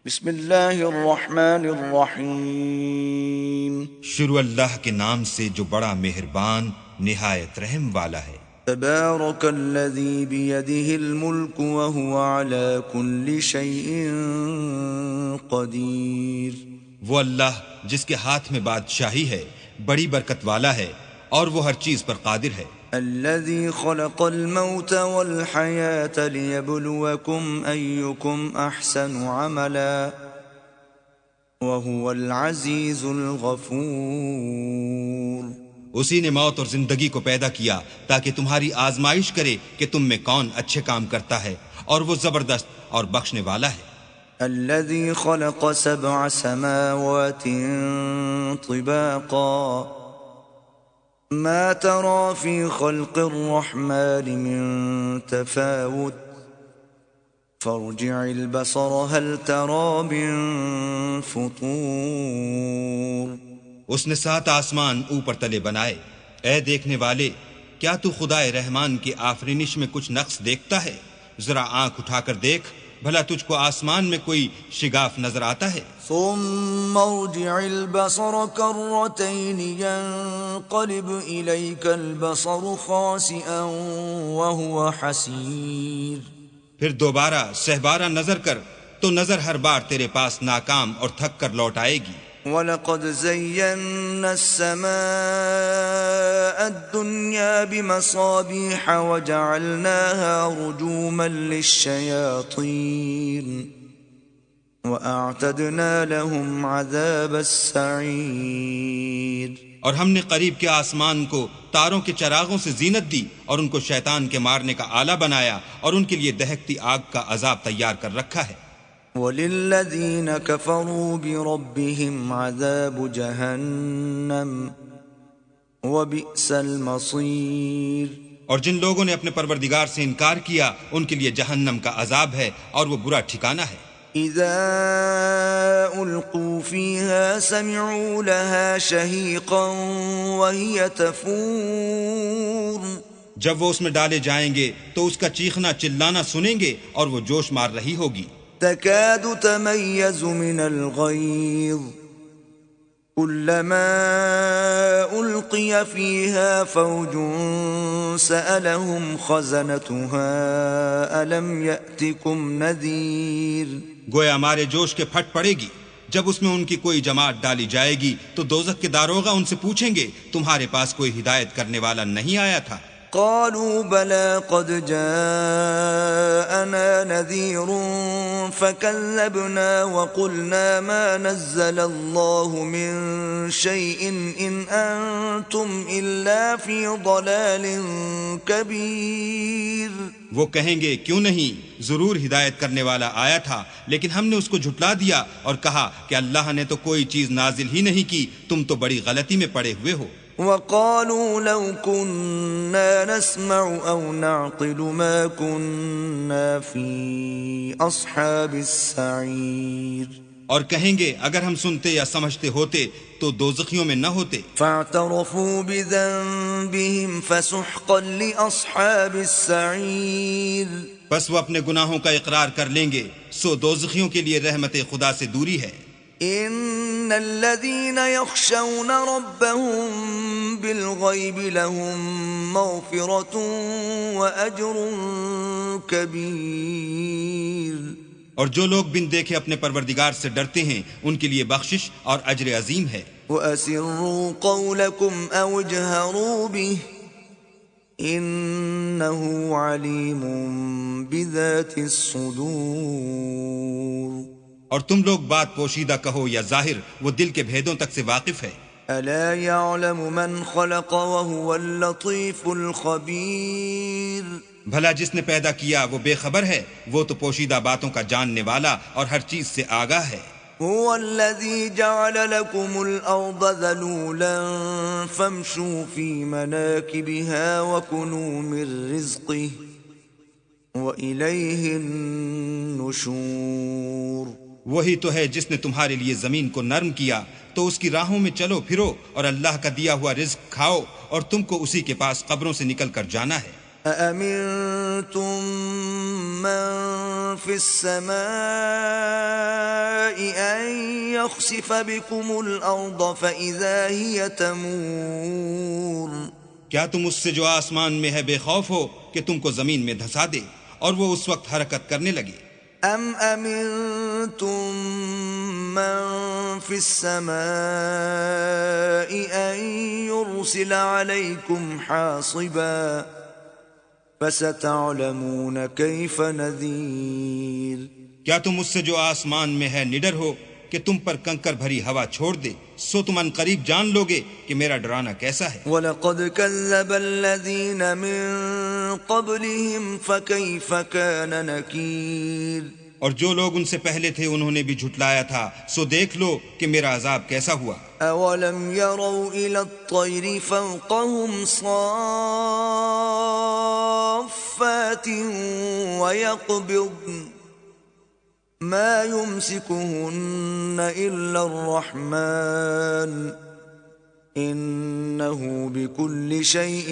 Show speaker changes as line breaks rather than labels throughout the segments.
بسم اللہ الرحمن الرحیم.
شروع اللہ کے نام سے جو بڑا مہربان نہایت رحم والا ہے.
تبارک الذی بیدہ الملک وہو علی کل شیء قدیر.
وہ اللہ جس کے ہاتھ میں بادشاہی ہے بڑی برکت والا ہے اور وہ ہر چیز پر قادر ہے.
الذي خلق الموت والحياة ليبلوكم أيكم أحسن عملا وهو العزيز الغفور.
اسی نے موت اور زندگی کو پیدا کیا تاکہ تمہاری آزمائش کرے کہ تم میں کون اچھے کام کرتا ہے اور وہ زبردست اور بخشنے والا ہے.
الذي خلق 7 سماوات طباقا ما ترى في خلق الرحمن من تفاوت فارجع البصر هل ترى من فطور.
اس نے 7 آسمان اوپر تلے بنائے. اے دیکھنے والے، کیا تو خدائے رحمان کی آفرینش میں کچھ نقص دیکھتا ہے؟ ذرا آنکھ اٹھا کر دیکھ، بھلا تجھ کو آسمان میں کوئی شگاف نظر آتا ہے؟
ثم ارجع البصر كرتين ينقلب إليك البصر خاسئا وهو حسير.
پھر دوبارہ سہبارہ نظر کر تو نظر ہر بار تیرے پاس ناکام اور تھک کر لوٹ آئے گی.
وَلَقَدْ زَيَّنَّا السَّمَاءَ الدُّنْيَا بِمَصَابِيحَ وَجَعَلْنَاهَا رُجُومًا لِلشَّيَاطِينِ وَأَعْتَدْنَا لَهُمْ عَذَابَ السَّعِيرِ.
اور ہم نے قریب کے آسمان کو تاروں کے چراغوں سے زینت دی اور ان کو شیطان کے مارنے کا آلہ بنایا اور ان کے لیے دہکتی آگ کا عذاب تیار کر رکھا ہے.
وَلِلَّذِينَ كَفَرُوا بِرَبِّهِمْ عَذَابُ جَهَنَّمَ وَبِئْسَ الْمَصِيرُ.
اور جن لوگوں نے اپنے پروردگار سے انکار کیا ان کے لیے جہنم کا عذاب ہے اور وہ برا ٹھکانہ ہے.
اذا القوا فيها سمعوا لها شهيقا وهي تفور.
جب وہ اس میں ڈالے جائیں گے تو اس کا چیخنا چلانا سنیں گے اور وہ جوش مار رہی ہوگی.
تكاد تميز من الغيظ كلما ألقي فيها فوج سألهم خزنتها ألم يأتكم نذير.
گویا ہمارے جوش کے پھٹ پڑے گی. جب اس میں ان کی کوئی جماعت ڈالی جائے گی تو دوزخ کے داروغہ ان سے پوچھیں گے تمہارے پاس کوئی ہدایت کرنے والا نہیں آیا تھا؟
قالوا بلى قد جاءنا نذير فكذبنا وقلنا ما نزل الله من شيء إن أنتم إلا في ضلال كبير.
وہ کہیں گے کیوں نہیں، ضرور ہدایت کرنے والا آیا تھا، لیکن ہم نے اس کو جھٹلا دیا اور کہا کہ اللہ نے تو کوئی چیز نازل ہی نہیں کی، تم تو بڑی غلطی میں پڑے ہوئے ہو.
وقالوا لو كنا نسمع أو نعقل ما كنا في أصحاب السعير.
اور کہیں گے اگر ہم سنتے یا سمجھتے ہوتے تو دوزخیوں میں نہ ہوتے.
فاعترفوا بذنبهم فسحقا لأصحاب السعير.
بس وہ اپنے گناہوں کا اقرار کر لیں گے، سو دوزخیوں کے لیے رحمت خدا سے دوری ہے.
ان الذين يخشون ربهم بالغيب لهم مغفرة واجر كبير.
اور جو لوگ بن دیکھے اپنے پروردگار سے ڈرتے ہیں ان کے لیے بخشش اور اجر عظیم ہے.
واسروا قولكم او اجهروا به انه عليم بذات الصدور.
اور تم لوگ بات پوشیدہ کہو یا ظاہر، وہ دل کے بھیدوں تک سے واقف ہے.
الا يعلم من خلق وهو اللطيف الخبير.
بھلا جس نے پیدا کیا وہ بے خبر ہے، وہ تو پوشیدہ باتوں کا جاننے والا اور ہر چیز سے آگاہ ہے.
هو الذي جعل لكم الأرض ذلولا فامشوا في مناكبها وكلوا من رزقه وإليه النشور.
وہی تو ہے جس نے تمہارے لیے زمین کو نرم کیا تو اس کی راہوں میں چلو پھرو اور اللہ کا دیا ہوا رزق کھاؤ اور تم کو اسی کے پاس قبروں سے نکل کر جانا ہے.
أأمنتم من في السماء أن يخسف بكم الأرض فإذا هي تمور
کیا تم اس سے جو آسمان میں ہے بے خوف ہو کہ تم کو زمین میں دھسا دے اور وہ اس وقت حرکت کرنے لگے؟
ام امنتم من في السماء ان يرسل عليكم حاصبا فستعلمون كيف نذير
کیا تم اس سے جو آسمان میں ہے نڈر ہو کہ تم پر کنکر بھری ہوا چھوڑ دے، سو تم ان قریب جان لوگے کہ میرا ڈرانا کیسا ہے۔
وَلَقَدْ كَذَّبَ الَّذِينَ مِن قَبْلِهِمْ فَكَيْفَ كَانَ نَكِيرٌ
اور جو لوگ ان سے پہلے تھے انہوں نے بھی جھٹلایا تھا، سو دیکھ لو کہ میرا عذاب کیسا ہوا۔
أَوَلَمْ يَرَوْا إِلَى الطَّيْرِ فَوْقَهُمْ صَافَّاتٍ وَيَقْبِضْنَ ما يمسكهن إلا الرحمن إنه بكل شيء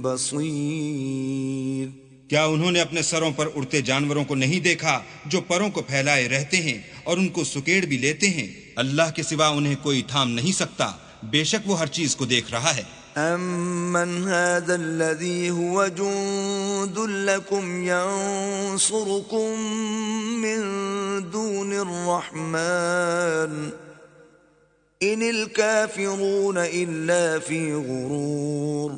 بصير
کیا انہوں نے اپنے سروں پر اڑتے جانوروں کو نہیں دیکھا جو پروں کو پھیلائے رہتے ہیں اور ان کو سکیڑ بھی لیتے ہیں؟ اللہ کے سوا انہیں کوئی تھام نہیں سکتا، بے شک وہ ہر چیز کو دیکھ رہا ہے۔
أَمَّنْ هَذَا الَّذِي هُوَ جُندٌ لَكُمْ يَنصُرُكُم مِّن دُونِ الرَّحْمَنِ إِنِ الْكَافِرُونَ إِلَّا فِي غُرُورٍ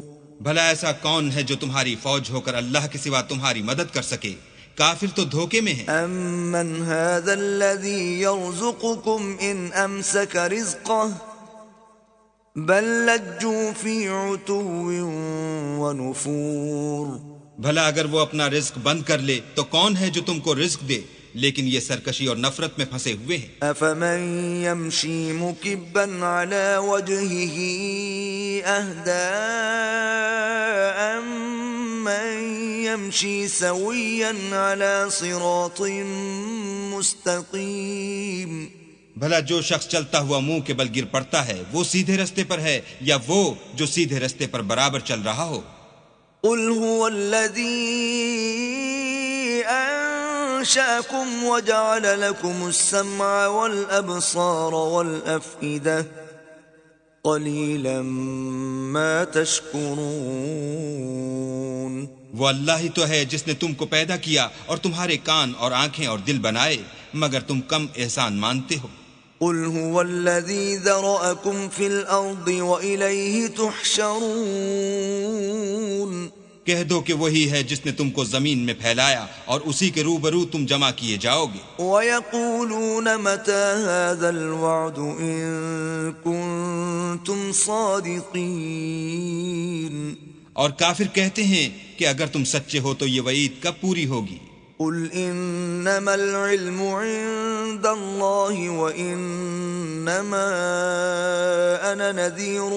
بھلا ایسا کون ہے جو تمہاری فوج ہو کر اللہ کے سوا تمہاری مدد کر سکے؟ کافر تو دھوکے میں ہیں۔
أَمَّنْ هَذَا الَّذِي يَرْزُقُكُمْ إِنْ أَمْسَكَ رِزْقَهُ بل لجوا فی عتو ونفور
بھلا اگر وہ اپنا رزق بند کر لے تو کون ہے جو تم کو رزق دے، لیکن یہ سرکشی اور نفرت میں پھنسے ہوئے ہیں۔
افمن یمشی مکبا علی وجہہ اہدی امن یمشی سویا علی صراط مستقیم
بھلا جو شخص چلتا ہوا منہ کے بل گر پڑتا ہے وہ سیدھے رستے پر ہے یا وہ جو سیدھے رستے پر برابر چل رہا ہو؟
قل هو الذی انشأکم وجعل لکم السمع والابصار والافئدہ قلیلا ما تشکرون
وہ اللہ ہی تو ہے جس نے تم کو پیدا کیا اور تمہارے کان اور آنکھیں اور دل بنائے، مگر تم کم احسان مانتے ہو۔
قل هو الذي ذرأكم في الأرض وإليه تحشرون
کہہ دو کہ وہی ہے جس نے تم کو زمین میں پھیلایا اور اسی کے روبرو تم جمع کیے جاؤ گے۔
وَيَقُولُونَ مَتَى هَذَا الْوَعْدُ إِن كُنتُمْ صَادِقِينَ
اور کافر کہتے ہیں کہ اگر تم سچے ہو تو یہ وعید کب پوری ہوگی؟
قل انما العلم عند الله وانما انا نذير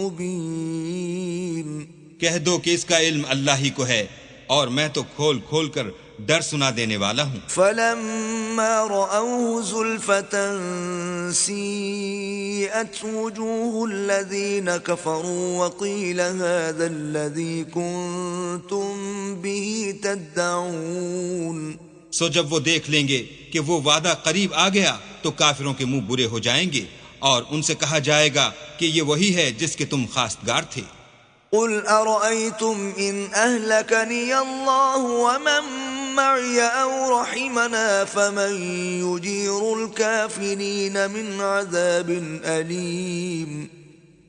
مبين
کہہ دو کہ اس کا علم اللہ ہی کو ہے اور میں تو کھول کھول کر ڈر سنا دینے والا ہوں۔
فلما رأوه زلفة سيئت وجوه الذين كفروا وقيل هذا الذي كنتم به تدعون
سو جب وہ دیکھ لیں گے کہ وہ وعدہ قریب آ گیا تو کافروں کے منہ برے ہو جائیں گے اور ان سے کہا جائے گا کہ یہ وہی ہے جس کے تم خواستگار تھے۔
قل أرأيتم إن أهلكني الله ومن معي أو رحمنا فمن يجير الكافرين من عذاب أليم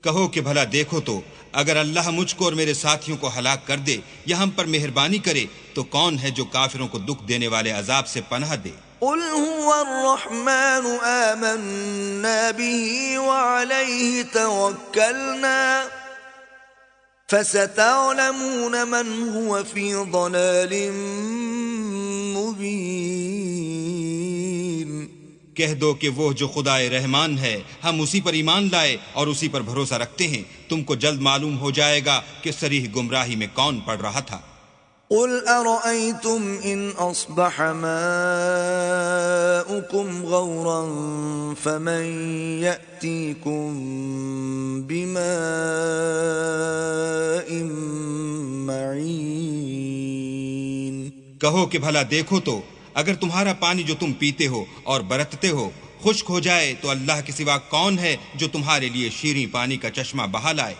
کہو کہ بھلا دیکھو تو اگر اللہ مجھ کو اور میرے ساتھیوں کو ہلاک کر دے یا ہم پر مہربانی کرے تو کون ہے جو کافروں کو دکھ دینے والے عذاب سے پناہ دے؟
قل هو الرحمن آمنا به وعليه توكلنا فستعلمون من هو في ضلال مبين
کہہ دو کہ وہ جو خدا رحمان ہے ہم اسی پر ایمان لائے اور اسی پر بھروسہ رکھتے ہیں، تم کو جلد معلوم ہو جائے گا کہ صریح گمراہی میں کون پڑ رہا تھا۔
قل أرأيتم إن أصبح ماؤكم غورا فمن يأتيكم بماء معين
کہو کہ بھلا دیکھو تو اگر تمہارا پانی جو تم پیتے ہو اور برتتے ہو خشک ہو جائے تو اللہ کے سوا کون ہے جو تمہارے لیے شیریں پانی کا چشمہ بہا لائے؟